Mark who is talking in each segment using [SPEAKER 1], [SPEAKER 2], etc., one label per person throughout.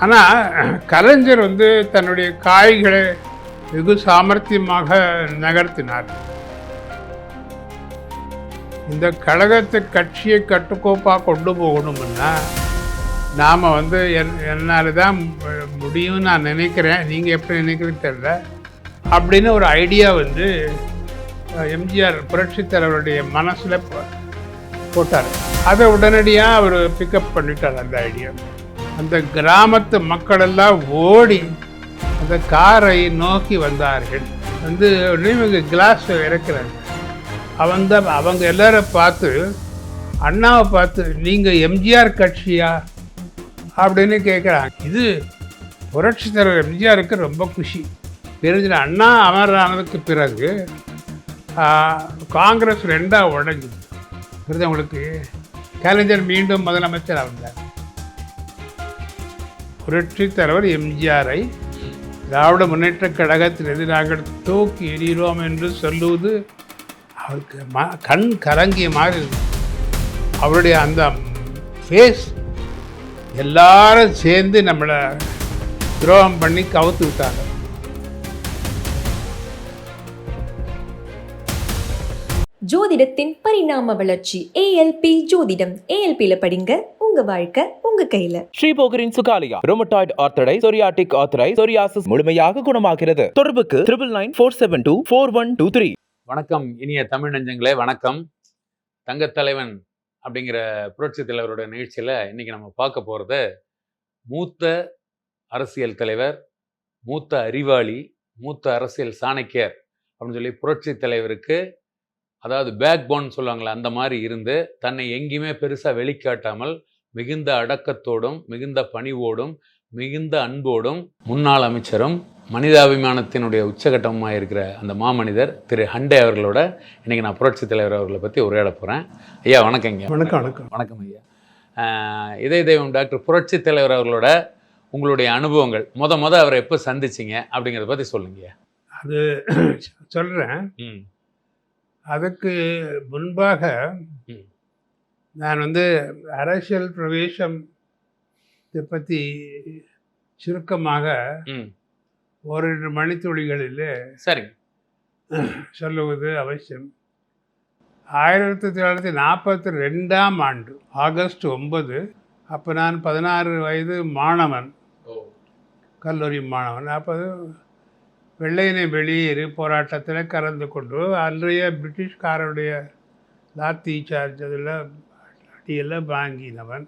[SPEAKER 1] ஆனால் கலைஞர் தன்னுடைய காய்களை வெகு சாமர்த்தியமாக நகர்த்தினார். இந்த கழகத்தை கட்சியை கட்டுக்கோப்பாக கொண்டு போகணும்னா நாம் என்னால் தான் முடியும்னு நான் நினைக்கிறேன், நீங்கள் எப்படி நினைக்கிறீன்னு தெரியல அப்படின்னு ஒரு ஐடியா எம்ஜிஆர் புரட்சித் தலைவருடைய மனசில் போட்டார். அதை உடனடியாக அவர் பிக்கப் பண்ணிட்டார். அந்த ஐடியா அந்த கிராமத்து மக்களெல்லாம் ஓடி அந்த காரை நோக்கி வந்தார்கள். கிளாஸ் இறக்குறாங்க. அவங்க எல்லாரும் பார்த்து அண்ணாவை பார்த்து நீங்கள் எம்ஜிஆர் கட்சியா அப்படின்னு கேட்குறாங்க. இது புரட்சி தலைவர் எம்ஜிஆருக்கு ரொம்ப குஷி. தெரிஞ்சு அண்ணா அமரானதுக்கு பிறகு காங்கிரஸ் ரெண்டாக உடைஞ்சுது. அவங்களுக்கு கலைஞர் மீண்டும் முதலமைச்சர் ஆகிறார். புரட்சி தலைவர் எம்ஜிஆரை திராவிட முன்னேற்ற கழகத்திலிருந்து நாங்கள் தூக்கி எறிகிறோம் என்று சொல்லுவது அவருக்கு கண் கலங்கிய மாதிரி இருக்கு. அவருடைய அந்த ஃபேஸ் எல்லாரும் சேர்ந்து நம்மளை துரோகம் பண்ணி கவுத்து விட்டாங்க.
[SPEAKER 2] ஜோதிடத்தின் பரிணாம வளர்ச்சி ஏஎல்பி ஜோதிடம். ஏஎல்பியில படிங்க, உங்க வாழ்க்கை உங்க கையில.
[SPEAKER 3] ஸ்ரீபோகரின் சுகாலியா ரோமட்டாய்டு ஆர்த்தரை சொரியாட்டிக் ஆர்த்தரை சொரியாசிஸ் முழுமையாக குணமாகிறது. தொடர்புக்கு 9994724123.
[SPEAKER 4] வணக்கம் இனிய தமிழ் நெஞ்சங்களே, வணக்கம். தங்கத்தலைவன் அப்படிங்கிற புரட்சி தலைவரோட நிகழ்ச்சியில் இன்னைக்கு நம்ம பார்க்க போகிறது மூத்த அரசியல் தலைவர், மூத்த அறிவாளி, மூத்த அரசியல் சாணக்கியர் அப்படின்னு சொல்லி புரட்சி தலைவருக்கு, அதாவது பேக் போன் சொல்லுவாங்களே, அந்த மாதிரி இருந்து தன்னை எங்கேயுமே பெருசாக வெளிக்காட்டாமல் மிகுந்த அடக்கத்தோடும் மிகுந்த பணிவோடும் மிகுந்த அன்போடும் முன்னாள் அமைச்சரும் மனிதாபிமானத்தினுடைய உச்சகட்டமாக இருக்கிற அந்த மாமனிதர் திரு ஹண்டே அவர்களோட இன்னைக்கு நான் புரட்சி தலைவர் அவர்களை பற்றி உரையாட போகிறேன். ஐயா வணக்கங்க.
[SPEAKER 1] வணக்கம். வணக்கம்.
[SPEAKER 4] வணக்கம் ஐயா. இதய தெய்வம் டாக்டர் புரட்சி தலைவர் அவர்களோட உங்களுடைய அனுபவங்கள், முத அவரை எப்போ சந்திச்சிங்க அப்படிங்கிறத பற்றி சொல்லுங்க.
[SPEAKER 1] அது சொல்கிறேன். அதுக்கு முன்பாக நான் அரசியல் பிரவேசம் இதை பற்றி சுருக்கமாக ஓரிரு மணித்துளிகளில்
[SPEAKER 4] சரி
[SPEAKER 1] சொல்லுவது அவசியம். 1942ஆம் ஆண்டு ஆகஸ்ட் 9, அப்போ நான் 16 வயது மாணவன், கல்லூரி மாணவன். அப்போ வெள்ளையனை வெளியேறு போராட்டத்தில் கலந்து கொண்டு அன்றைய பிரிட்டிஷ்காரருடைய லாத்தி சார்ஜ் அதில் அடியெல்லாம் வாங்கினவன்.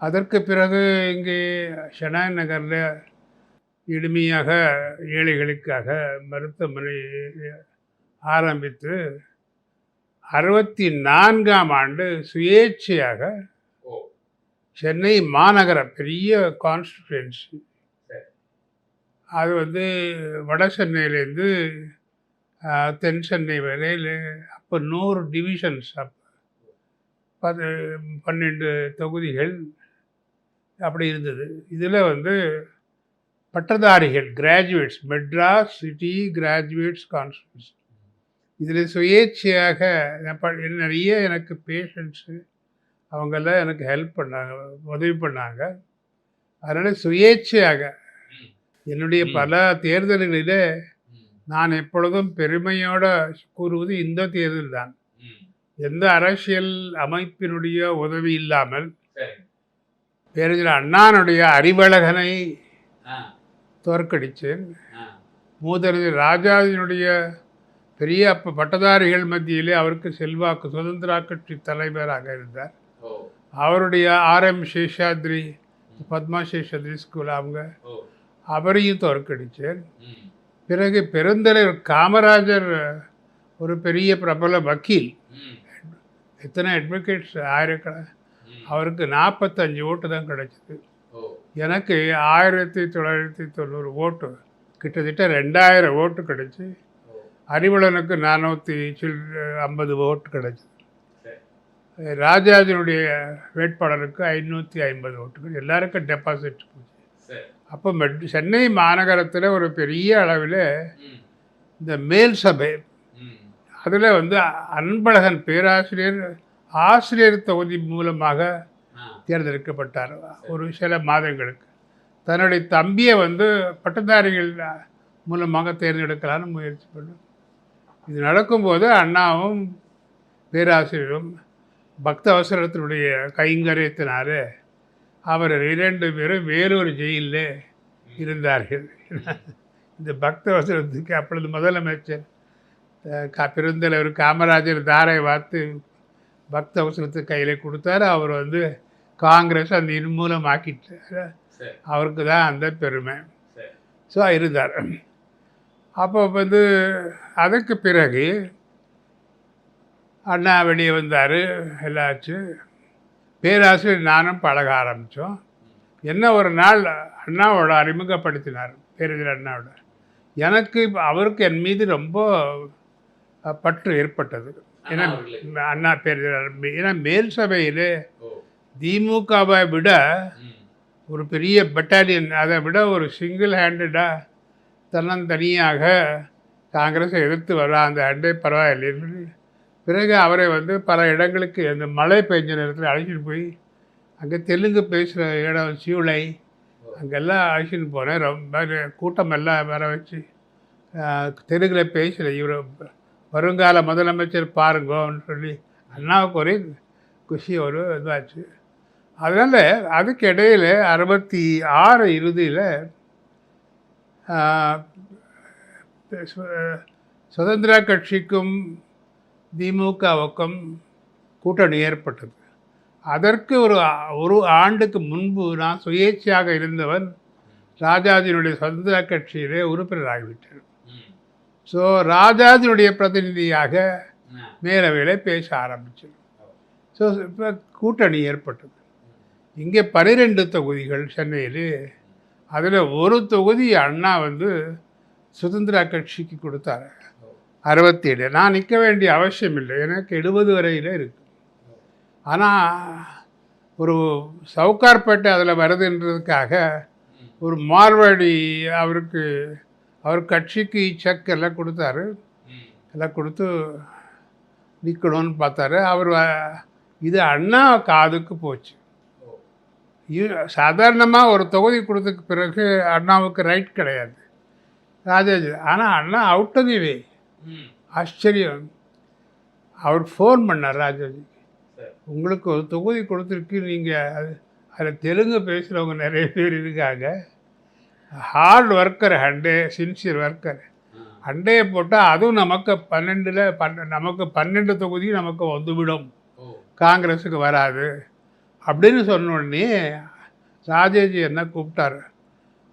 [SPEAKER 1] அதற்கு பிறகு இங்கே ஷனாய் நகரில் எளிமையாக ஏழைகளுக்காக மருத்துவமனை ஆரம்பித்து 64ஆம் ஆண்டு சுயேட்சையாக சென்னை மாநகர பெரிய கான்ஸ்டிட்யூன்சி, அது வட சென்னையிலேருந்து தென் சென்னை வரையில் அப்போ 100 டிவிஷன்ஸ், அப்போ 12 தொகுதிகள் அப்படி இருந்தது. இதில் பட்டதாரிகள், graduates, Madras city graduates constituency, இதில் சுயேட்சையாக நிறைய எனக்கு பேஷண்ட்ஸு அவங்கெல்லாம் எனக்கு ஹெல்ப் பண்ணாங்க, உதவி பண்ணாங்க. அதனால் சுயேட்சையாக என்னுடைய பல தேர்தல்களில் நான் எப்பொழுதும் பெருமையோடு கூறுவது இந்த தேர்தல் தான். எந்த அரசியல் அமைப்பினுடைய உதவி இல்லாமல் பேரறிஞர் அண்ணானுடைய அறிவழகனை தோற்கடித்தேன். மூதறிஞர் ராஜாவினுடைய பெரிய பட்டதாரிகள் மத்தியிலே அவருக்கு செல்வாக்கு, சுதந்திரா கட்சி தலைவராக இருந்தார். அவருடைய ஆர்எம் சேஷாத்ரி, பத்மா சேஷாத்ரி ஸ்கூல், அவரையும் தோற்கடித்தேன். பிறகு பெருந்தலைவர் காமராஜர் ஒரு பெரிய பிரபல வக்கீல், எத்தனை அட்வொகேட்ஸ் ஆயிரக்கணக்கான, அவருக்கு 45 ஓட்டு தான் கிடைச்சிது. எனக்கு 1990 ஓட்டு, கிட்டத்தட்ட 2000 ஓட்டு கிடைச்சி. அறிவழனுக்கு 450 ஓட்டு கிடைச்சிது. ராஜாஜினுடைய வேட்பாளருக்கு 550 ஓட்டுகள், எல்லாருக்கும் டெபாசிட் போச்சு. அப்போ சென்னை மாநகரத்தில் ஒரு பெரிய அளவில் இந்த மேல் சபை, அதில் அன்பழகன் பேராசிரியர் ஆசிரியர் தொகுதி மூலமாக தேர்ந்தெடுக்கப்பட்டார் ஒரு சில மாதங்களுக்கு. தன்னுடைய தம்பியை வந்து பட்டதாரிகள் மூலமாக தேர்ந்தெடுக்கலான்னு முயற்சி பண்ணோம். இது நடக்கும்போது அண்ணாவும் பேராசிரியரும் பக்தவசரத்தினுடைய கைங்கரியத்தினால அவர் 2 பேரும் வேறொரு ஜெயிலில் இருந்தார்கள். இந்த பக்தவசரத்துக்கு அப்பொழுது முதலமைச்சர் பெருந்தலைவர் காமராஜர் தாரை வார்த்து பக்தவசரத்து கையில் கொடுத்தாரு. அவர் வந்து காங்கிரஸ் அந்த நிர்மூலமாக்கிட்டார். அவருக்கு தான் அந்த பெருமை. ஸோ இருந்தார். அப்போ வந்து அதுக்கு பிறகு அண்ணா வெளியே வந்தார். எல்லாச்சு பேராசிரியர் நானும் பழக ஆரம்பித்தோம். என்ன ஒரு நாள் அண்ணாவோட அறிமுகப்படுத்தினார், பேரறிஞர் அண்ணாவோட. எனக்கு அவருக்கு என் மீது ரொம்ப பற்று ஏற்பட்டது. ஏன்னா அண்ணா பேரறிஞர், ஏன்னா மேல் சபையில் திமுகவை விட ஒரு பெரிய பட்டாலியன், அதை விட ஒரு சிங்கிள் ஹேண்டடாக தன்னந்தனியாக காங்கிரஸை எதிர்த்து வர அந்த அண்டை பரவாயில்லை. பிறகு அவரை வந்து பல இடங்களுக்கு அந்த மழை பெஞ்ச நேரத்தில் அழைச்சிட்டு போய் அங்கே தெலுங்கு பேசுகிற இடம் சீவுளை அங்கெல்லாம் அழைச்சிட்டு போனேன். ரொம்ப கூட்டமெல்லாம் வர வச்சு தெலுங்கில் பேசுகிற இவர் வருங்கால முதலமைச்சர் பாருங்கன்னு சொல்லி அண்ணாவுக்கு ஒரே குஷி ஒரு இதாச்சு. அதனால் அதுக்கு இடையில் 66 இறுதியில் சுதந்திரா கட்சிக்கும் திமுகவுக்கும் கூட்டணி ஏற்பட்டது. அதற்கு ஒரு ஆண்டுக்கு முன்பு நான் சுயேட்சையாக இருந்தவன் ராஜாஜினுடைய சுதந்திரா கட்சியிலே உறுப்பினராகிவிட்டேன். ஸோ ராஜாஜினுடைய பிரதிநிதியாக மேலவையில் பேச ஆரம்பித்தேன். ஸோ இப்போ கூட்டணி ஏற்பட்டது. இங்கே 12 தொகுதிகள் சென்னையில். அதில் ஒரு தொகுதி அண்ணா வந்து சுதந்திரா கட்சிக்கு கொடுத்தாரு, 67. நான் நிற்க வேண்டிய அவசியம் இல்லை, எனக்கு 70 வரையில் இருக்குது. ஆனால் ஒரு சவுகார்பேட்டை அதில் வருதுன்றதுக்காக ஒரு மார்வாடி அவர் கட்சிக்கு செக் எல்லாம் கொடுத்தாரு. எல்லாம் கொடுத்து நிற்கணும்னு பார்த்தாரு. அவர் இது அண்ணா காதுக்கு போச்சு. சாதாரணமாக ஒரு தொகுதி கொடுத்ததுக்கு பிறகு அண்ணாவுக்கு ரைட் கிடையாது ராஜாஜி. ஆனால் அண்ணா அவுட் ஆஃப் தி வே. ஆச்சரியம். அவர் ஃபோன் பண்ணார் ராஜாஜி, உங்களுக்கு ஒரு தொகுதி கொடுத்துருக்கு, நீங்கள் அதில் தெலுங்கு பேசுகிறவங்க நிறைய பேர் இருக்காங்க, ஹார்ட் ஒர்க்கர், சின்சியர் ஒர்க்கர், அண்டையை போட்டால் அதுவும் நமக்கு 12 தொகுதி நமக்கு வந்துவிடும், காங்கிரஸுக்கு வராது அப்படின்னு சொன்ன உடனே ராஜாஜி என்ன கூப்பிட்டார்.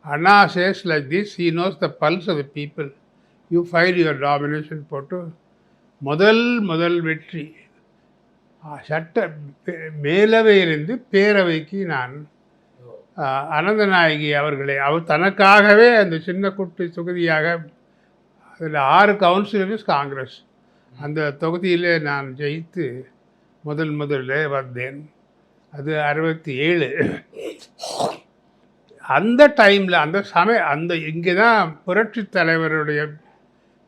[SPEAKER 1] Anna says like this, he knows the pulse of the people, you file your domination போட்டு முதல் வெற்றி. மேலவையிலிருந்து பேரவைக்கு நான் அனந்தநாயகி அவர்களை, அவர் தனக்காகவே அந்த சின்ன குட்டி தொகுதியாக, அதில் 6 கவுன்சிலர்ஸ் காங்கிரஸ், அந்த தொகுதியில் நான் ஜெயித்து முதல்ல வந்தேன். அது 67. அந்த டைமில் அந்த இங்கே தான் புரட்சி தலைவருடைய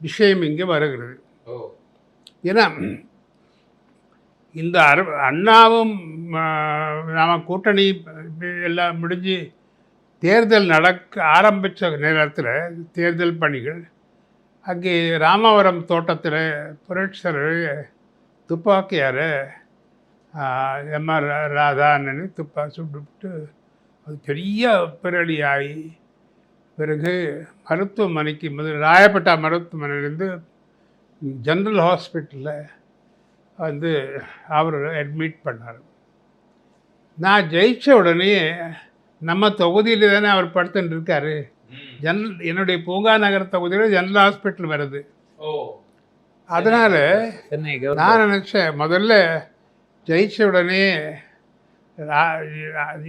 [SPEAKER 1] விஷயம் இங்கே வருகிறது. ஏன்னா இந்த அண்ணாவும் நாம் கூட்டணி எல்லாம் முடிஞ்சு தேர்தல் ஆரம்பித்த நேரத்தில் தேர்தல் பணிகள் அங்கே ராமவரம் தோட்டத்தில் புரட்சி தலைவர் துப்பாக்கியார் எம்ஆர் ராதான்னு சுட்டுவிட்டு அது பெரிய பிறலியாகி பிறகு மருத்துவமனைக்கு ராயப்பேட்டா மருத்துவமனையிலேருந்து ஜென்ரல் ஹாஸ்பிட்டலில் வந்து அவர் அட்மிட் பண்ணார். நான் ஜெயித்த உடனே நம்ம தொகுதியில் தானே அவர் படுத்துட்டு இருக்கார். என்னுடைய பூங்கா நகர் தொகுதியில் ஜென்ரல் ஹாஸ்பிட்டல் வருது. அதனால் நான் நினச்சேன், முதல்ல ஜெயித்த உடனே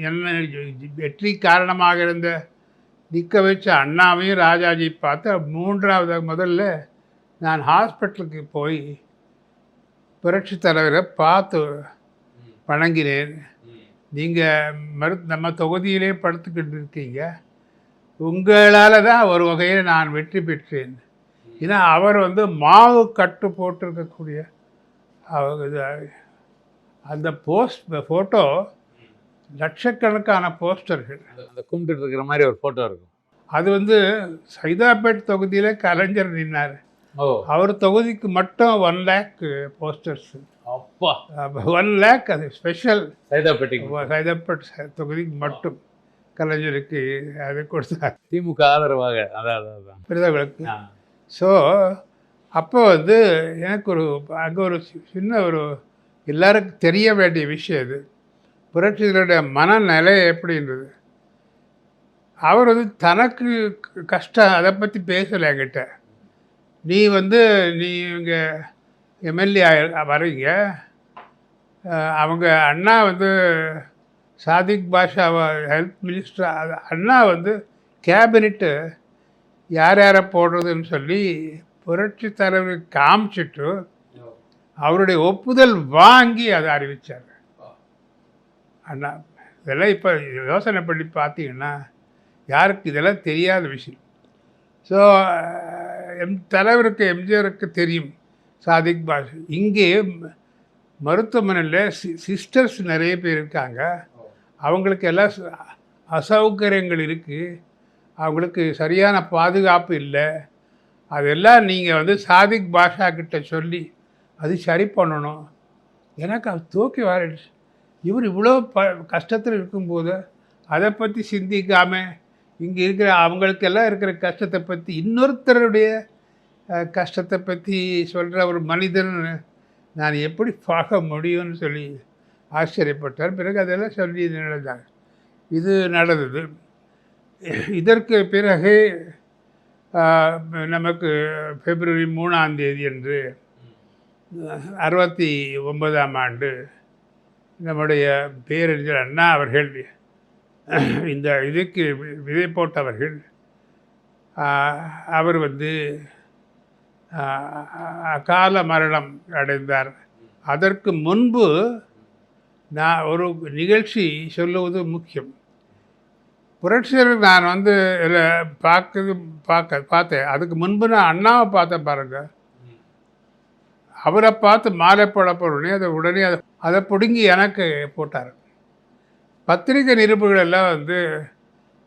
[SPEAKER 1] என்ன வெற்றி காரணமாக இருந்த நிற்க வச்ச அண்ணாவையும் ராஜாஜி பார்த்து 3வது முதல்ல நான் ஹாஸ்பிட்டலுக்கு போய் புரட்சி தலைவரை பார்த்து வணங்கினேன். நீங்கள் நம்ம தொகுதியிலே படுத்துக்கிட்டு இருக்கீங்க, உங்களால் தான் ஒரு வகையில் நான் வெற்றி பெற்றேன். ஏன்னா அவர் வந்து மாவு கட்டு போட்டிருக்கக்கூடிய அந்த ஃபோட்டோ லட்சக்கணக்கான போஸ்டர்கள்.
[SPEAKER 4] அந்த கும்பிட்டு இருக்கிற மாதிரி ஒரு ஃபோட்டோ இருக்கும்.
[SPEAKER 1] அது வந்து சைதாப்பேட் தொகுதியில் கலைஞர் நின்னார்.
[SPEAKER 4] ஓ,
[SPEAKER 1] அவர் தொகுதிக்கு மட்டும் 1 lakh போஸ்டர்ஸ்.
[SPEAKER 4] அப்பா
[SPEAKER 1] 1 lakh அது ஸ்பெஷல்
[SPEAKER 4] சைதாப்பேட்டைக்கு
[SPEAKER 1] சைதாப்பேட் தொகுதிக்கு மட்டும் கலைஞருக்கு அது கொடுத்தார்
[SPEAKER 4] திமுக ஆதரவாக. அதான்
[SPEAKER 1] பிரதமர்களுக்கு.
[SPEAKER 4] ஆ.
[SPEAKER 1] ஸோ அப்போ வந்து எனக்கு அங்கே ஒரு சின்ன ஒரு எல்லாருக்கும் தெரிய வேண்டிய விஷயம் இது. புரட்சிகளுடைய மனநிலை எப்படின்றது. அவர் வந்து தனக்கு கஷ்டம் அதை பற்றி பேசலை என்கிட்ட. நீ இங்கே எம்எல்ஏ வரீங்க, அவங்க அண்ணா சாதிக் பாஷாவை ஹெல்த் மினிஸ்டர், அண்ணா கேபினெட்டு யார் யாரை போடுறதுன்னு சொல்லி புரட்சி தலைவருக்கு காமிச்சிட்டு அவருடைய ஒப்புதல் வாங்கி அதை அறிவித்தார் அண்ணா. இதெல்லாம் இப்போ யோசனை பண்ணி பார்த்தீங்கன்னா யாருக்கு இதெல்லாம் தெரியாத விஷயம். ஸோ தலைவருக்கு எம்ஜிஆருக்கு தெரியும் சாதிக் பாஷா. இங்கே மருத்துவமனையில் சிஸ்டர்ஸ் நிறைய பேர் இருக்காங்க, அவங்களுக்கு எல்லாம் அசௌகரியங்கள் இருக்குது, அவங்களுக்கு சரியான பாதுகாப்பு இல்லை. அதெல்லாம் நீங்கள் சாதிக் பாஷா கிட்ட சொல்லி அது சரி பண்ணணும். எனக்கு அது தூக்கி வாரிடுச்சு. இவர் இவ்வளோ கஷ்டத்தில் இருக்கும்போது அதை பற்றி சிந்திக்காமல் இங்கே இருக்கிற அவங்களுக்கெல்லாம் இருக்கிற கஷ்டத்தை பற்றி, இன்னொருத்தருடைய கஷ்டத்தை பற்றி சொல்கிற ஒரு மனிதன் நான் எப்படி பார்க்க முடியும்னு சொல்லி ஆச்சரியப்பட்டார். பிறகு அதெல்லாம் சொல்லி நடந்தாங்க. இது நடந்தது. இதற்கு பிறகு நமக்கு February 3 அன்று 69ஆம் ஆண்டு நம்முடைய பேரறிஞர் அண்ணா அவர்கள் இந்த இதுக்கு விதை போட்டவர்கள். அவர் அகால மரணம் அடைந்தார். அதற்கு முன்பு நான் ஒரு நிகழ்ச்சி சொல்லுவது முக்கியம். புரட்சியர் நான் பார்த்தேன். அதுக்கு முன்பு நான் அண்ணாவை பார்த்தேன் பாருங்கள். அவரை பார்த்து மாலை போட போகிறோடனே உடனே அதை பிடுங்கி எனக்கு போட்டார். பத்திரிகை நிருபர்கள் எல்லாம்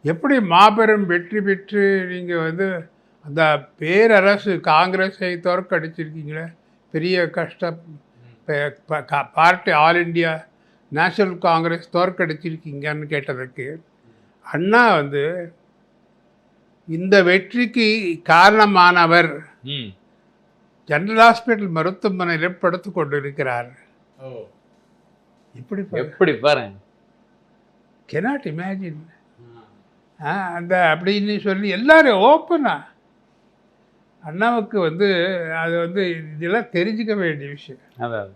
[SPEAKER 1] எப்படி மாபெரும் வெற்றி பெற்று நீங்கள் அந்த பேரரசு காங்கிரஸை தோற்கடிச்சிருக்கீங்களே, பெரிய கஷ்டம், party all India national Congress தோற்கடிச்சிருக்கீங்கன்னு கேட்டதுக்கு அண்ணா இந்த வெற்றிக்கு காரணமானவர் ஜெனரல் ஹாஸ்பிட்டல் மருத்துவமனையில் படுத்து கொண்டு இருக்கிறார்.
[SPEAKER 4] எப்படி பாருங்க,
[SPEAKER 1] கெனாட் இமேஜின். அப்படின்னு சொல்லி எல்லாரும் ஓப்பனா அண்ணாவுக்கு அது இதெல்லாம் தெரிஞ்சுக்க வேண்டிய விஷயம்.
[SPEAKER 4] அதான்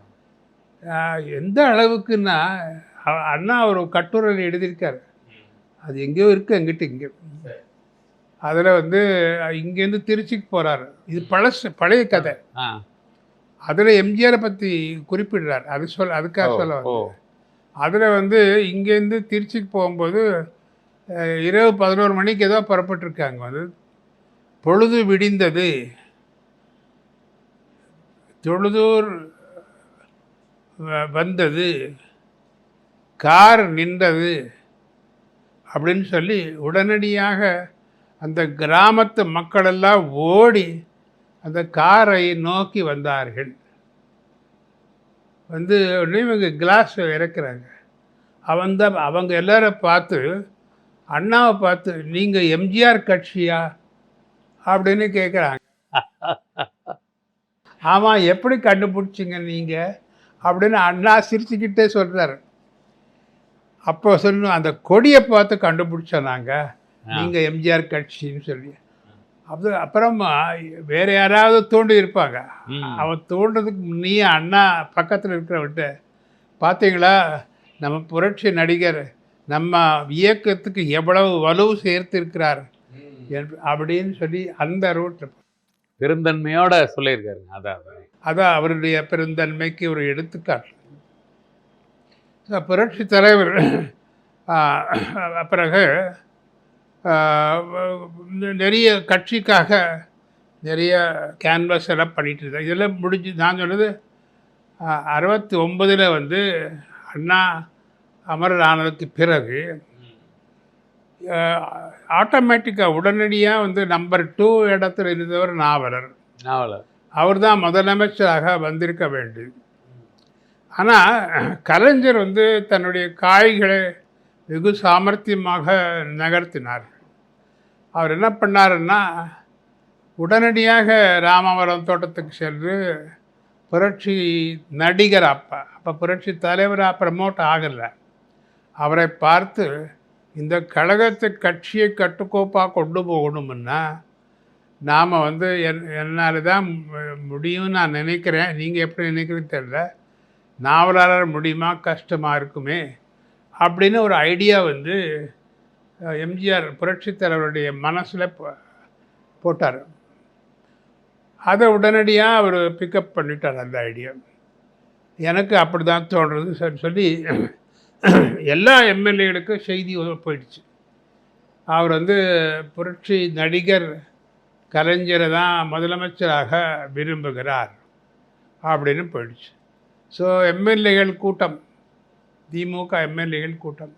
[SPEAKER 1] எந்த அளவுக்குன்னா அண்ணா ஒரு கட்டுரை எழுதியிருக்காரு. அது எங்கேயோ இருக்குது, எங்கிட்ட இங்கே. அதில் இங்கேருந்து திருச்சிக்கு போகிறாரு. இது பழைய கதை. அதில் எம்ஜிஆரை பற்றி குறிப்பிடுறார். அதுக்காக சொல்ல அதில் இங்கேருந்து திருச்சிக்கு போகும்போது இரவு 11 மணிக்கு ஏதோ புறப்பட்டுருக்காங்க. பொழுது விடிந்தது, தொழுதூர் வந்தது, கார் நின்றது அப்படின்னு சொல்லி உடனடியாக அந்த கிராமத்து மக்களெல்லாம் ஓடி அந்த காரை நோக்கி வந்தார்கள். இவங்க கிளாஸ் இறக்குறாங்க. அவங்க எல்லாரும் பார்த்து அண்ணாவை பார்த்து நீங்கள் எம்ஜிஆர் கட்சியா அப்படின்னு கேட்குறாங்க. ஆமாம், எப்படி கண்டுபிடிச்சிங்க நீங்கள் அப்படின்னு அண்ணா சிரிச்சுக்கிட்டே சொல்கிறார். அப்போ சொல்லணும், அந்த கொடியை பார்த்து கண்டுபிடிச்சோம் நாங்கள் நீங்கள் எம்ஜிஆர் கட்சின்னு சொல்லி. அப்புறமா வேறு யாராவது தூண்டி இருப்பாங்க. அவன் தூண்டுறதுக்கு முன்னையே அண்ணா பக்கத்தில் இருக்கிறவன்ட்டு பார்த்தீங்களா நம்ம புரட்சி நடிகர் நம்ம இயக்கத்துக்கு எவ்வளவு வலுவு சேர்த்திருக்கிறார் அப்படின்னு சொல்லி அந்த ரூட்டில்
[SPEAKER 4] பெருந்தன்மையோட சொல்லியிருக்காரு.
[SPEAKER 1] அதான் அவருடைய பெருந்தன்மைக்கு ஒரு எடுத்துக்காட்டு. புரட்சி தலைவர் பிறகு நிறைய கட்சிக்காக நிறைய கேன்வாஸ் எல்லாம் பண்ணிகிட்டு இருந்தார். இதெல்லாம் முடிஞ்சு நான் சொன்னது 69 அண்ணா அமரர் ஆனதுக்கு பிறகு ஆட்டோமேட்டிக்காக உடனடியாக வந்து நம்பர் 2 இடத்துல இருந்தவர் நாவலர். அவர் தான் முதலமைச்சராக வந்திருக்க வேண்டியது. ஆனால் கலைஞர் வந்து தன்னுடைய காய்களை வெகு சாமர்த்தியமாக நகர்த்தினார். அவர் என்ன பண்ணாருன்னா, உடனடியாக ராமவரம் தோட்டத்துக்கு சென்று புரட்சி நடிகர் அப்போ புரட்சி தலைவராக ப்ரமோட் ஆகலை. அவரை பார்த்து இந்த கழகத்தை கட்சியை கட்டுக்கோப்பாக கொண்டு போகணும்னா நாம் வந்து என்னால் தான் முடியும்னு நான் நினைக்கிறேன், நீங்கள் எப்படி நினைக்கிறீன்னு தெரியல, நாவலாளர் முடியுமா, கஷ்டமாக இருக்குமே அப்படின்னு ஒரு ஐடியா வந்து எம்ஜிஆர் புரட்சி தலைவருடைய மனசில் போட்டார். அதை உடனடியாக அவர் பிக்கப் பண்ணிட்டார் அந்த ஐடியா. எனக்கு அப்படி தான் தோன்றுறது சொல்லி எல்லா எம்எல்ஏகளுக்கும் செய்தி போயிடுச்சு. அவர் வந்து புரட்சி நடிகர் கலைஞரை தான் முதலமைச்சராக விரும்புகிறார் அப்படின்னு போயிடுச்சு. ஸோ எம்எல்ஏகள் கூட்டம், திமுக எம்எல்ஏகள் கூட்டம்,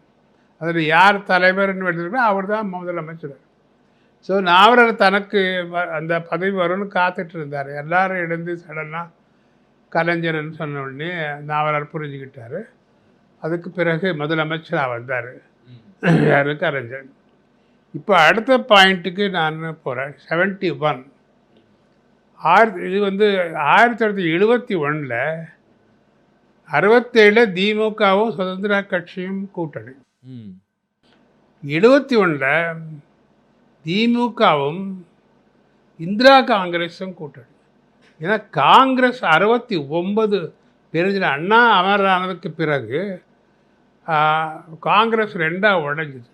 [SPEAKER 1] அதில் யார் தலைவர்னு எடுத்துக்கிட்டோ அவர் தான் முதலமைச்சர். ஸோ நாவலர் தனக்கு அந்த பதவி வரும்னு காத்துட்டு இருந்தார். எல்லாரும் எழுந்து சடனாக கலைஞர்னு சொன்ன உடனே நாவலர் புரிஞ்சுக்கிட்டார். அதுக்கு பிறகு முதலமைச்சராக வந்தார் யார், கலைஞர். இப்போ அடுத்த பாயிண்ட்டுக்கு நான் போகிறேன். 71 இது வந்து 1971 67 திமுகவும் சுதந்திர கட்சியும் கூட்டணி. 71 திமுகவும் இந்திரா காங்கிரஸும் கூட்டணி. ஏன்னா காங்கிரஸ் 69 தெரிஞ்ச அண்ணா அமரானதுக்கு பிறகு காங்கிரஸ் 2ஆக உடைஞ்சிது.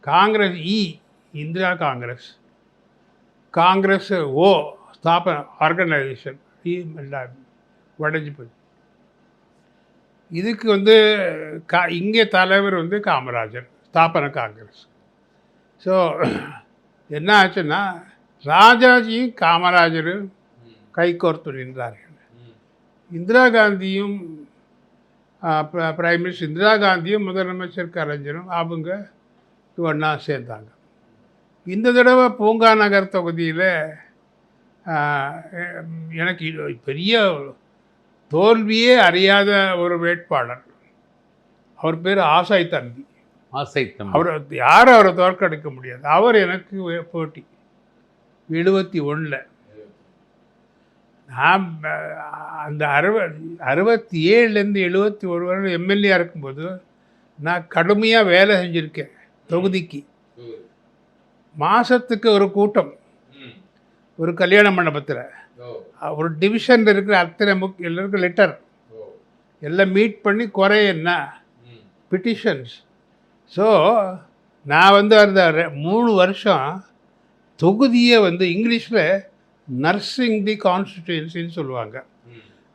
[SPEAKER 1] காங்கிரஸ் இந்திரா காங்கிரஸ், காங்கிரஸ் ஸ்தாபன ஆர்கனைசேஷன் எல்லாம் உடைஞ்சி போச்சு. இதுக்கு வந்து இங்கே தலைவர் வந்து காமராஜர், ஸ்தாபன காங்கிரஸ். ஸோ என்ன ஆச்சுன்னா ராஜாஜியும் காமராஜரும் கைகோர்த்து நின்றார்கள். இந்திரா காந்தியும் பிரைம் மினிஸ்டர் இந்திரா காந்தியும் முதலமைச்சர் கலைஞரும் அவங்க ஒன்றா சேர்ந்தாங்க. இந்த தடவை பூங்கா நகர் தொகுதியில் எனக்கு பெரிய தோல்வியே அறியாத ஒரு வேட்பாளர், அவர் பேர் ஆசாய் தம்பி. அவர் யாரும் அவரை தோற்கடிக்க முடியாது. அவர் எனக்கு போட்டி 71. நான் அந்த 67லேருந்து 71 வரை எம்எல்ஏ இருக்கும்போது நான் கடுமையாக வேலை செஞ்சுருக்கேன். தொகுதிக்கு மாதத்துக்கு ஒரு கூட்டம், ஒரு கல்யாண மண்டபத்தில், ஒரு டிவிஷனில் இருக்கிற அத்தனை எல்லாருக்கும் லெட்டர் எல்லாம் மீட் பண்ணி குறை என்ன பிட்டிஷன்ஸ். ஸோ நான் வந்து அந்த 3 வருஷம் தொகுதியை வந்து இங்கிலீஷில் நர்சிங் தி கான்ஸ்டிடியூன்சின்னு சொல்லுவாங்க.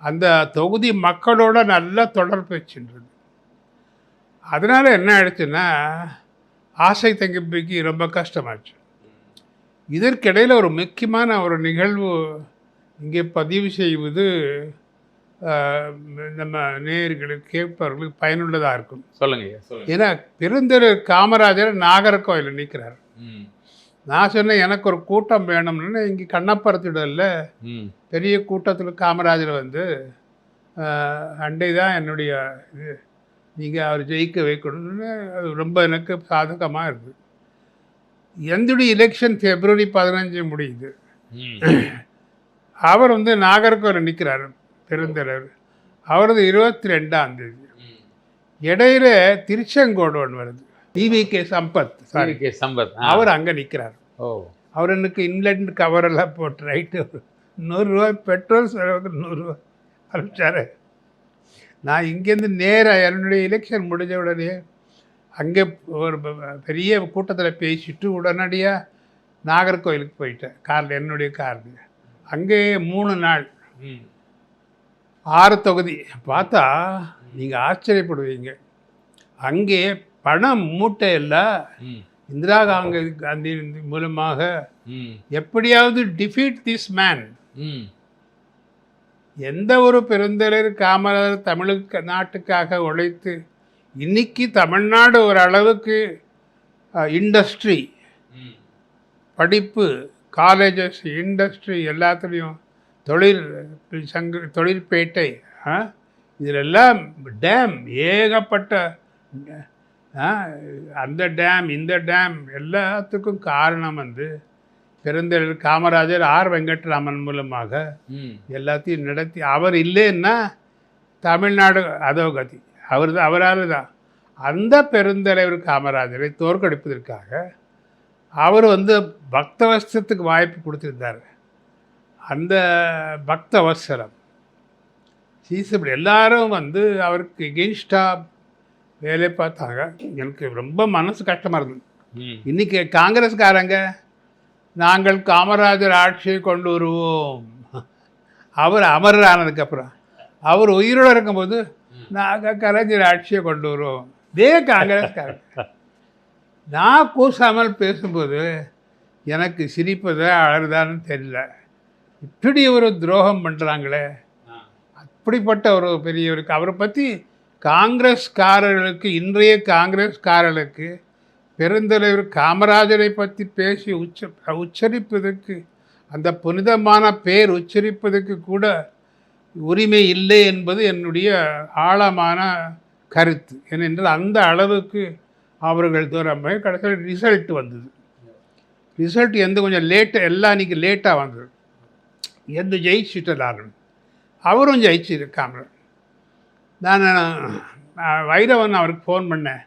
[SPEAKER 1] அந்த தொகுதி மக்களோட நல்ல தொடர்பு வச்சுன்றது. அதனால் என்ன ஆயிடுச்சுன்னா ஆசை தங்கிப்பிக்கு ரொம்ப கஷ்டமாச்சு. இதற்கிடையில் ஒரு முக்கியமான ஒரு நிகழ்வு இங்கே பதிவு செய்வது நம்ம நேயர்களுக்கு கேட்பவர்களுக்கு பயனுள்ளதாக இருக்கும்.
[SPEAKER 4] சொல்லுங்க.
[SPEAKER 1] ஏன்னா பெருந்தலைவர் காமராஜர் நாகர்கோவில் நிற்கிறார். நான் சொன்னேன் எனக்கு ஒரு கூட்டம் வேணும்னு. இங்கே கண்ணப்பரத்திடல பெரிய கூட்டத்தில் காமராஜர் வந்து அண்டை தான் என்னுடைய இது, நீங்கள் அவர் ஜெயிக்க வைக்கணும்னு. அது ரொம்ப எனக்கு சாதகமாக இருக்குது. என்னுடைய எலெக்ஷன் February 15 முடியுது. அவர் வந்து நாகர்கோவில் நிற்கிறார் பெருந்தலைவர். அவரது 22ஆம் தேதி. இடையில திருச்செங்கோடு ஒன்று வருது, டிவிகே சம்பத். அவர் அங்கே நிற்கிறார். அவர் எனக்கு இன்லண்ட் கவரெல்லாம் போட்டு ரைட்டு ₹100 பெட்ரோல் செலவுக்கு ₹100 அனுப்பிச்சார். நான் இங்கேருந்து நேராக என்னுடைய எலெக்ஷன் முடிஞ்ச உடனே அங்கே ஒரு பெரிய கூட்டத்தில் பேசிட்டு உடனடியாக நாகர்கோவிலுக்கு போயிட்டேன் காரில், என்னுடைய காரில். அங்கே 3 நாள் 6 தொகுதி பார்த்தா நீங்கள் ஆச்சரியப்படுவீங்க. அங்கே பணம் மூட்டையெல்லாம் இந்திரா காந்தி மூலமாக எப்படியாவது டிஃபீட் திஸ் மேன், எந்த ஒரு பெருந்தலைவர் காமராஜர் தமிழுக்கு நாட்டுக்காக உழைத்து இன்னைக்கு தமிழ்நாடு ஒரு அளவுக்கு இண்டஸ்ட்ரி, படிப்பு, காலேஜஸ், இண்டஸ்ட்ரி எல்லாத்துலேயும் தொழிற்பேட்டை, இதிலெல்லாம் டேம் ஏகப்பட்ட, அந்த டேம் இந்த டேம் எல்லாத்துக்கும் காரணம் வந்து பெருந்தலைவர் காமராஜர் ஆர் வெங்கட்ராமன் மூலமாக எல்லாத்தையும் நடத்தி. அவர் இல்லைன்னா தமிழ்நாடு அதோகதி. அவரால் தான் அந்த பெருந்தலைவர் காமராஜரை தோற்கடிப்பதற்காக அவர் வந்து பக்தவஸ்திரத்துக்கு வாய்ப்பு கொடுத்துருந்தார். அந்த பக்தவஸ்திரம் சீசப்படி எல்லாரும் வந்து அவருக்கு எகெயின்ஸ்டாக வேலை பார்த்தாங்க. எனக்கு ரொம்ப மனசு கஷ்டமாக இருந்தது. இன்றைக்கி காங்கிரஸ்காரங்க நாங்கள் காமராஜர் ஆட்சியை கொண்டு வருவோம், அவர் அமரர் ஆனதுக்கப்புறம் அவர் உயிரோடு இருக்கும்போது நாங்கள் கலைஞர் ஆட்சியை கொண்டு வருவோம். இதே காங்கிரஸ்காரங்க நான் கூசாமல் பேசும்போது எனக்கு சிரிப்பதா அழகுதான்னு தெரியல. இப்படி ஒரு துரோகம் பண்ணுறாங்களே, அப்படிப்பட்ட ஒரு பெரியவருக்கு அவரை பற்றி காங்கிரஸ்காரர்களுக்கு, இன்றைய காங்கிரஸ்காரர்களுக்கு பெருந்தலைவர் காமராஜரை பற்றி பேசி உச்சரிப்பதற்கு, அந்த புனிதமான பேர் உச்சரிப்பதற்கு கூட உரிமை இல்லை என்பது என்னுடைய ஆழமான கருத்து. ஏனென்றால் அந்த அளவுக்கு அவர்கள் தூரம் கடைசியில் ரிசல்ட் வந்தது. ரிசல்ட் கொஞ்சம் லேட்டாக, எல்லாம் இன்றைக்கி லேட்டாக வந்தது. ஜெயிச்சுட்டார், அவரும் ஜெயிச்சிருக்காங்க. நான் வைரவன் அவருக்கு ஃபோன் பண்ணேன்.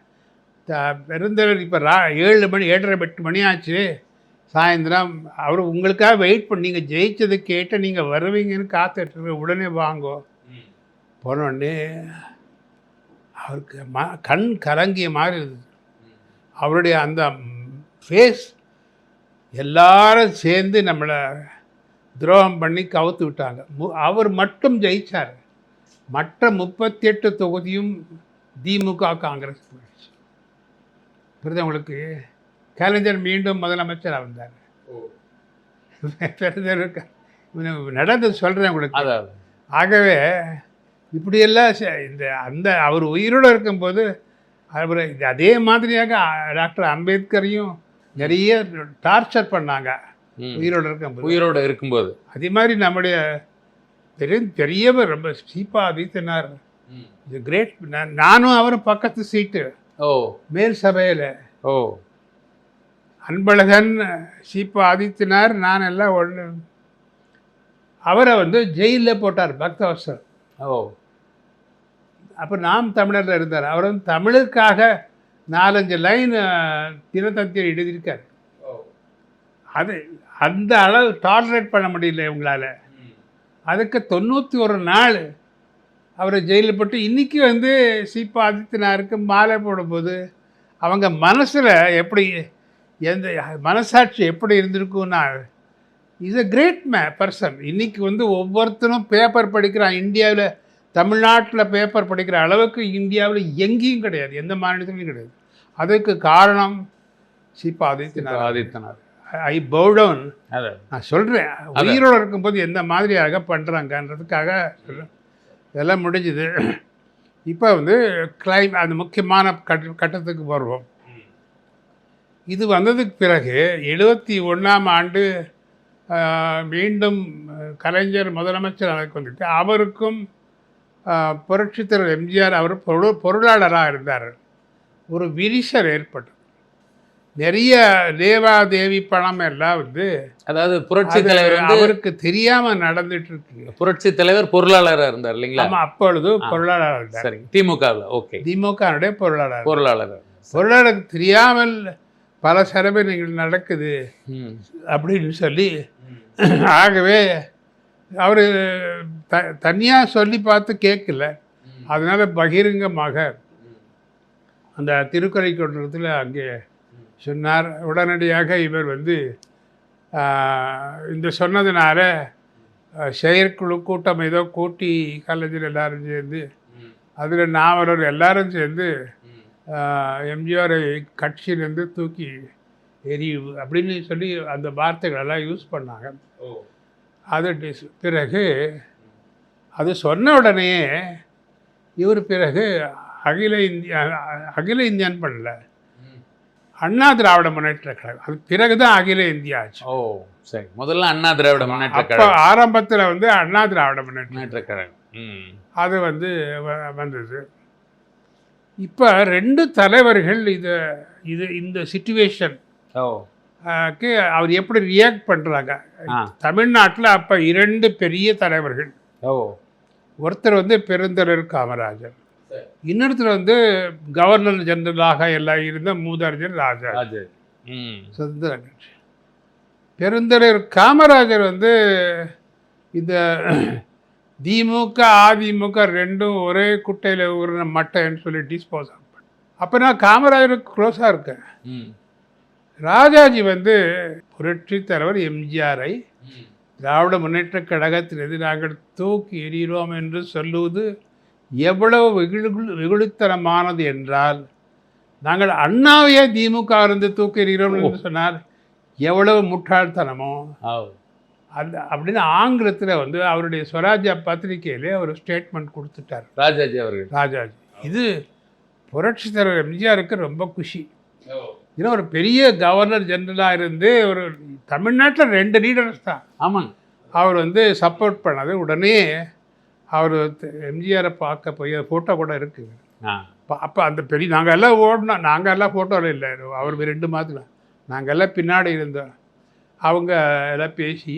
[SPEAKER 1] பெருந்தலைவர் இப்போ 7 மணி 7:30 மணி ஆச்சு சாயந்தரம், அவர் உங்களுக்காக வெயிட் பண்ணி, நீங்கள் ஜெயிச்சதை கேட்டு நீங்கள் வருவீங்கன்னு காத்துட்டு உடனே வாங்கோ. போனோடனே அவருக்கு கண் கலங்கிய மாதிரி இருந்தது. அவருடைய அந்த ஃபேஸ், எல்லாரும் சேர்ந்து நம்மளை துரோகம் பண்ணி கவுத்து விட்டாங்க. அவர் மட்டும் ஜெயித்தார். மற்ற 38 தொகுதியும் திமுக காங்கிரஸ் போயிடுச்சு. புரியுது உங்களுக்கு? கலைஞர் மீண்டும் முதலமைச்சராக வந்தார். நடந்தது சொல்கிறேன் உங்களுக்கு. ஆகவே இப்படியெல்லாம் அவர் உயிரோடு இருக்கும்போது அவர் அதே மாதிரியாக டாக்டர் அம்பேத்கரையும் நிறைய டார்ச்சர் பண்ணாங்க உயிரோடு இருக்கும்போது. அதே மாதிரி நம்முடைய பெரியவர் ரொம்ப சீப்பா ஆதித்தனார், கிரேட். நானும் அவரும் பக்கத்து சீட்டு மேல் சபையில். அன்பழகன், சீப்பா ஆதித்தனார், நான் எல்லாம் ஒன்று. அவரை வந்து ஜெயிலில் போட்டார் பக்தவஸ்தர். அப்போ நாம் தமிழரில் இருந்தார். அவர் வந்து தமிழுக்காக 4-5 லைன் தினத்தந்தியில் எழுதியிருக்கார். அது அந்த அளவு டாலரேட் பண்ண முடியல இவங்களால். அதுக்கு 91 நாள் அவரை ஜெயிலில் போட்டு இன்றைக்கி வந்து சீப்பா ஆதித்தனாருக்கு மாலை போடும்போது அவங்க மனசில் எப்படி, எந்த மனசாட்சி எப்படி இருந்திருக்குன்னா, இஸ் அ கிரேட் பர்சன். இன்றைக்கி வந்து ஒவ்வொருத்தரும் பேப்பர் படிக்கிறான். இந்தியாவில், தமிழ்நாட்டில் பேப்பர் படிக்கிற அளவுக்கு இந்தியாவில் எங்கேயும் கிடையாது, எந்த மாநிலத்திலையும் கிடையாது. அதுக்கு காரணம் சீப்பா ஆதித்தனார். ஐ பவுடவுன். நான் சொல்கிறேன், உயிரோடு இருக்கும்போது எந்த மாதிரியாக பண்ணுறாங்கன்றதுக்காக சொல்கிறேன். இதெல்லாம் முடிஞ்சுது. இப்போ வந்து அந்த முக்கியமான கட்டத்துக்கு வருவோம். இது வந்ததுக்கு பிறகு 71ஆம் ஆண்டு மீண்டும் கலைஞர் முதலமைச்சர் எனக்கு வந்துட்டு, அவருக்கும் புரட்சித்தலைவர் எம்ஜிஆர் அவர் பொருளாளராக இருந்தார். ஒரு விரிசல் ஏற்பட்டது. நிறைய தேவாதேவி பணம் எல்லாம் வந்து,
[SPEAKER 4] அதாவது புரட்சி தலைவர்
[SPEAKER 1] அவருக்கு தெரியாம நடந்துட்டு இருக்கு.
[SPEAKER 4] புரட்சி தலைவர் பொருளாளராக இருந்தார் இல்லைங்களா?
[SPEAKER 1] ஆமா, அப்பொழுது பொருளாளராக இருந்தார்.
[SPEAKER 4] சரி, திமுகவில். ஓகே,
[SPEAKER 1] திமுகனுடைய பொருளாளருக்கு தெரியாமல் பல செலவினங்கள் நடக்குது அப்படின்னு சொல்லி, ஆகவே அவர் தனியாக சொல்லி பார்த்து கேட்கல. அதனால பகிரங்கமாக அந்த திருக்கரைக்குன்றத்தில் அங்கே சொன்னார். உடனடியாக இவர் வந்து இந்த சொன்னதுனால செயற்குழு கூட்டம் ஏதோ கூட்டி கலைஞர் எல்லாரும் சேர்ந்து, அதில் நாவலர் எல்லாரும் சேர்ந்து எம்ஜிஆரை கட்சியிலேருந்து தூக்கி எரிவு அப்படின்னு சொல்லி அந்த வார்த்தைகளெல்லாம் யூஸ் பண்ணாங்க. அது பிறகு அது சொன்ன உடனே இவர் பிறகு அகில இந்தியான்னு பண்ணல, அண்ணா திராவிட முன்னேற்ற கழகம். அது பிறகுதான் அகில இந்தியா ஆச்சு.
[SPEAKER 4] ஓ சரி, முதல்ல அண்ணா திராவிட முன்னேற்ற
[SPEAKER 1] அப்போ
[SPEAKER 4] கழகம்.
[SPEAKER 1] ஆரம்பத்தில் வந்து அண்ணா திராவிட
[SPEAKER 4] முன்னேற்ற கழகம்
[SPEAKER 1] அது வந்து வந்தது. இப்போ 2 தலைவர்கள் இந்த சிச்சுவேஷன் அவர் எப்படி ரியாக்ட் பண்ணுறாங்க. தமிழ்நாட்டில் அப்போ 2 பெரிய தலைவர்கள். ஒருத்தர் வந்து பெருந்தலைவர் காமராஜர், இன்னொருத்தர் வந்து கவர்னர் ஜெனரலாக எல்லாம் இருந்த மூதறிஞர் ராஜா. சுதந்திர கட்சி. பெருந்தலைவர் காமராஜர் வந்து இந்த திமுக அதிமுக 2ம் ஒரே குட்டையில் ஊறின மட்டைன்னு சொல்லி டிஸ்போஸ் ஆகும். அப்போ நான் காமராஜருக்கு க்ளோஸாக இருக்கேன். ராஜாஜி வந்து புரட்சி தலைவர் எம்ஜிஆரை திராவிட முன்னேற்ற கழகத்திலிருந்து நாங்கள் தூக்கி எறிகிறோம் என்று சொல்லுவது எவ்வளவு வெகுளித்தனமானது என்றால், நாங்கள் அண்ணாவையே திமுக இருந்து தூக்கி எறிகிறோம் என்று சொன்னால் எவ்வளவு முட்டாள்தனமோ அந்த அப்படின்னு ஆங்கிலத்தில் வந்து அவருடைய ஸ்வராஜ்யா பத்திரிகையிலே ஒரு ஸ்டேட்மெண்ட் கொடுத்துட்டார்
[SPEAKER 4] ராஜாஜி அவர்கள்.
[SPEAKER 1] ராஜாஜி இது புரட்சி தலைவர் எம்ஜிஆருக்கு ரொம்ப குஷி. ஏன்னா ஒரு பெரிய கவர்னர் ஜெனரலாக இருந்து ஒரு தமிழ்நாட்டில் 2 லீடர்ஸ் தான்.
[SPEAKER 4] ஆமாங்க.
[SPEAKER 1] அவர் வந்து சப்போர்ட் பண்ணது. உடனே அவர் எம்ஜிஆரை பார்க்க போய் ஃபோட்டோ கூட இருக்குது. அப்போ அந்த பெரிய நாங்கள் எல்லாம் ஓடினோம். நாங்கள் எல்லாம் ஃபோட்டோவில் இல்லை, அவர் 2 மாதம் நாங்கள் எல்லாம் பின்னாடி இருந்தோம். அவங்க எல்லாம் பேசி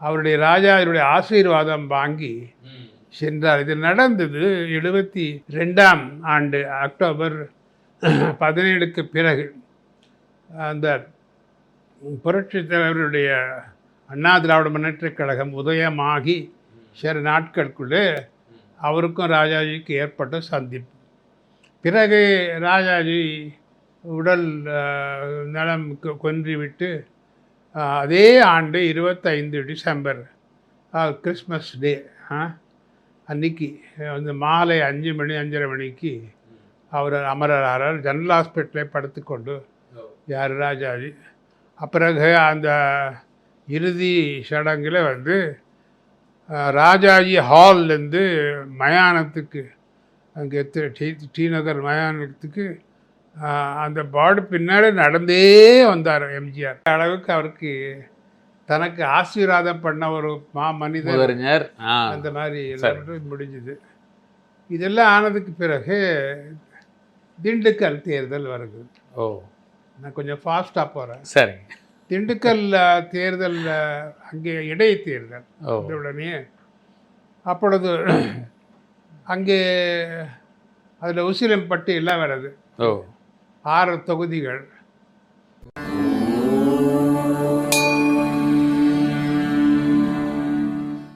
[SPEAKER 1] அவருடைய ராஜாவுடைய ஆசீர்வாதம் வாங்கி சென்றார். இது நடந்தது 72ஆம் ஆண்டு அக்டோபர் 17க்கு பிறகு. அந்த புரட்சி தலைவருடைய அண்ணா திராவிட முன்னேற்ற கழகம் உதயமாகி சில நாட்களுக்குள்ளே அவருக்கும் ராஜாஜிக்கு ஏற்பட்ட சந்திப்பு. பிறகு ராஜாஜி உடல் நலம் குன்றிவிட்டு அதே ஆண்டு 25 டிசம்பர் கிறிஸ்மஸ் டே அன்னைக்கு வந்து மாலை 5 மணி 5:30 மணிக்கு அவர் அமரரார். ஜெனரல் ஹாஸ்பிட்டலில் படுத்துக்கொண்டு யார் ராஜாஜி. பிறகு அந்த இறுதி சடங்கில் வந்து ராஜாஜி ஹால்லேருந்து மயானத்துக்கு அங்கே டி நகர் மயானத்துக்கு அந்த பாடு பின்னாடி நடந்தே வந்தார் எம்ஜிஆர். அளவுக்கு அவருக்கு தனக்கு ஆசீர்வாதம் பண்ண ஒரு மனிதர் அந்த மாதிரி எல்லாம் முடிஞ்சுது. இதெல்லாம் ஆனதுக்கு பிறகு திண்டுக்கல் தேர்தல் வருது. நான் கொஞ்சம் ஃபாஸ்ட்டாக போகிறேன்.
[SPEAKER 4] சரி.
[SPEAKER 1] திண்டுக்கல் தேர்தல் அங்கே இடைத்தேர்தல் உடனே அப்பொழுது அங்கே அதில் உசிலம்பட்டி எல்லாம் வருது. 6 தொகுதிகள்.